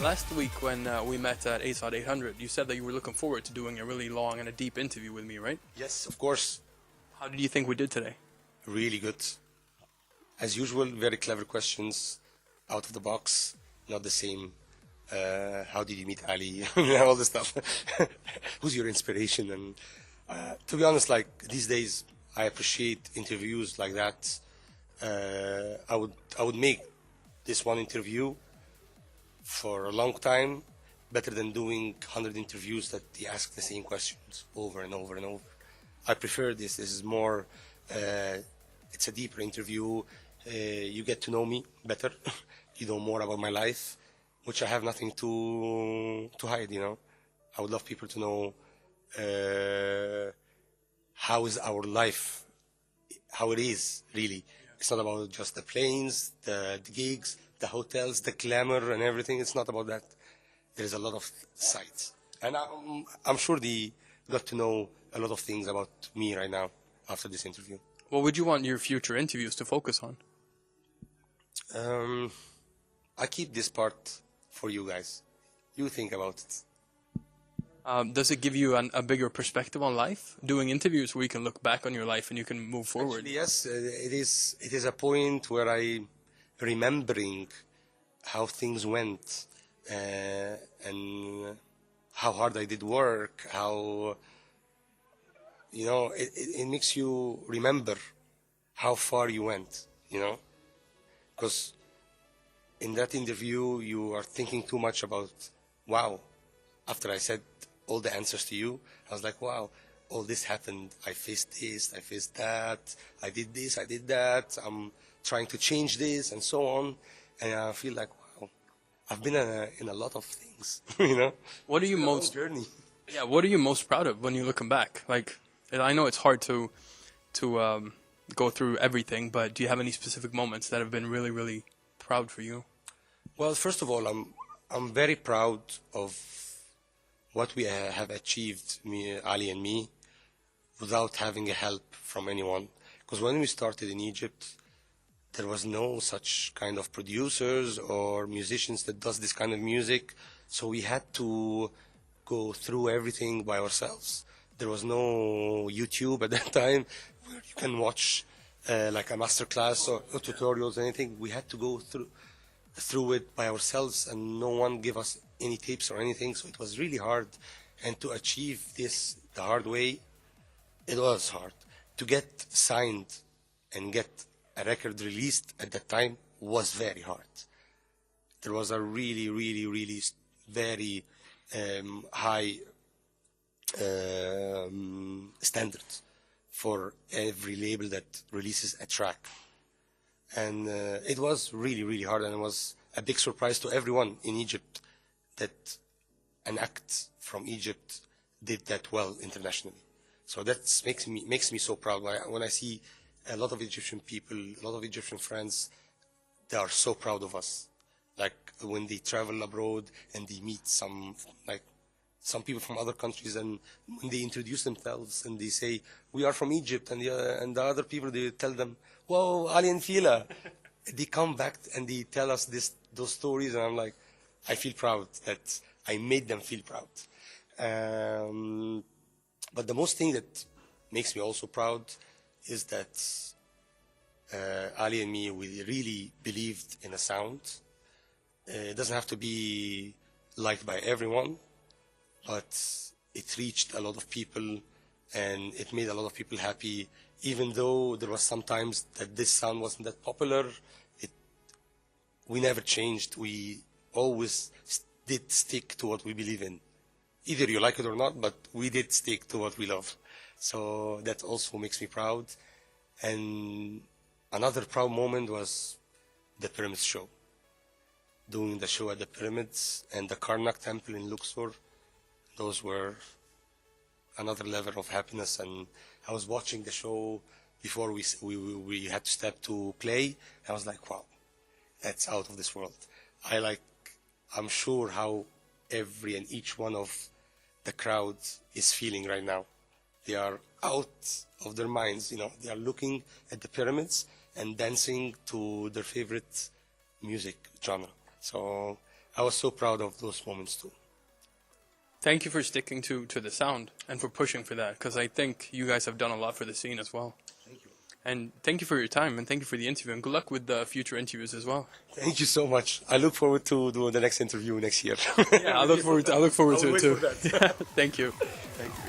Last week when we met at ASOT 800, you said that you were looking forward to doing a really long and a deep interview with me, right? Yes, of course. How did you think we did today? Really good. As usual, very clever questions, out of the box, not the same. How did you meet Ali? All this stuff. Who's your inspiration? And to be honest, like these days, I appreciate interviews like that. I would make this one interview for a long time better than doing 100 interviews that they ask the same questions over and over and over. I prefer this. This is more. It's a deeper interview. You get to know me better. You know more about my life, which I have nothing to hide. You know, I would love people to know how is our life, how it is really. It's not about just the planes, the gigs, the hotels, the glamour and everything. It's not about that. There is a lot of sides, and I'm sure they got to know a lot of things about me right now after this interview. What would you want your future interviews to focus on? I keep this part for you guys. You think about it. Does it give you a bigger perspective on life? Doing interviews where you can look back on your life and you can move forward? Actually, yes, it is. It is a point where I remembering how things went and how hard I did work. How it makes you remember how far you went. You know, because in that interview you are thinking too much about wow. After I said all the answers to you, I was like, wow, all this happened. I faced this, I faced that, I did this, I did that. I'm trying to change this and so on. And I feel like, wow, I've been in a lot of things, you know? What are you most journey? Yeah, what are you most proud of when you're looking back? Like, I know it's hard to go through everything, but do you have any specific moments that have been really, really proud for you? Well, first of all, I'm very proud of what we have achieved, me, Ali and me, without having a help from anyone. Because when we started in Egypt, there was no such kind of producers or musicians that does this kind of music. So we had to go through everything by ourselves. There was no YouTube at that time where you can watch like a master class or tutorials or anything. We had to go through it by ourselves, and no one gave us any tips or anything, so it was really hard. And to achieve this the hard way, it was hard. To get signed and get a record released at that time was very hard. There was a really, really, really very high standard for every label that releases a track. And it was really, really hard, and it was a big surprise to everyone in Egypt that an act from Egypt did that well internationally. So that makes me so proud. When I see a lot of Egyptian people, a lot of Egyptian friends, they are so proud of us. Like when they travel abroad and they meet some people from other countries, and when they introduce themselves and they say, we are from Egypt, and the other people, they tell them, whoa, Aly Fila. They come back and they tell us those stories, and I'm like, I feel proud that I made them feel proud. But the most thing that makes me also proud is that Ali and me, we really believed in a sound. It doesn't have to be liked by everyone, but it reached a lot of people and it made a lot of people happy. Even though there was sometimes that this sound wasn't that popular, we never changed. We always did stick to what we believe in. Either you like it or not, but we did stick to what we love. So that also makes me proud. And another proud moment was the Pyramids show. Doing the show at the Pyramids and the Karnak Temple in Luxor. Those were another level of happiness. And I was watching the show before we had to step to play. I was like, wow, that's out of this world. I'm sure how every and each one of the crowd is feeling right now. They are out of their minds, you know. They are looking at the pyramids and dancing to their favorite music genre. So I was so proud of those moments too. Thank you for sticking to the sound and for pushing for that, because I think you guys have done a lot for the scene as well. Thank you. And thank you for your time, and thank you for the interview, and good luck with the future interviews as well. Thank you so much. I look forward to doing the next interview next year. Yeah, I look forward to it too. I'll wait for that. Thank you. Thank you.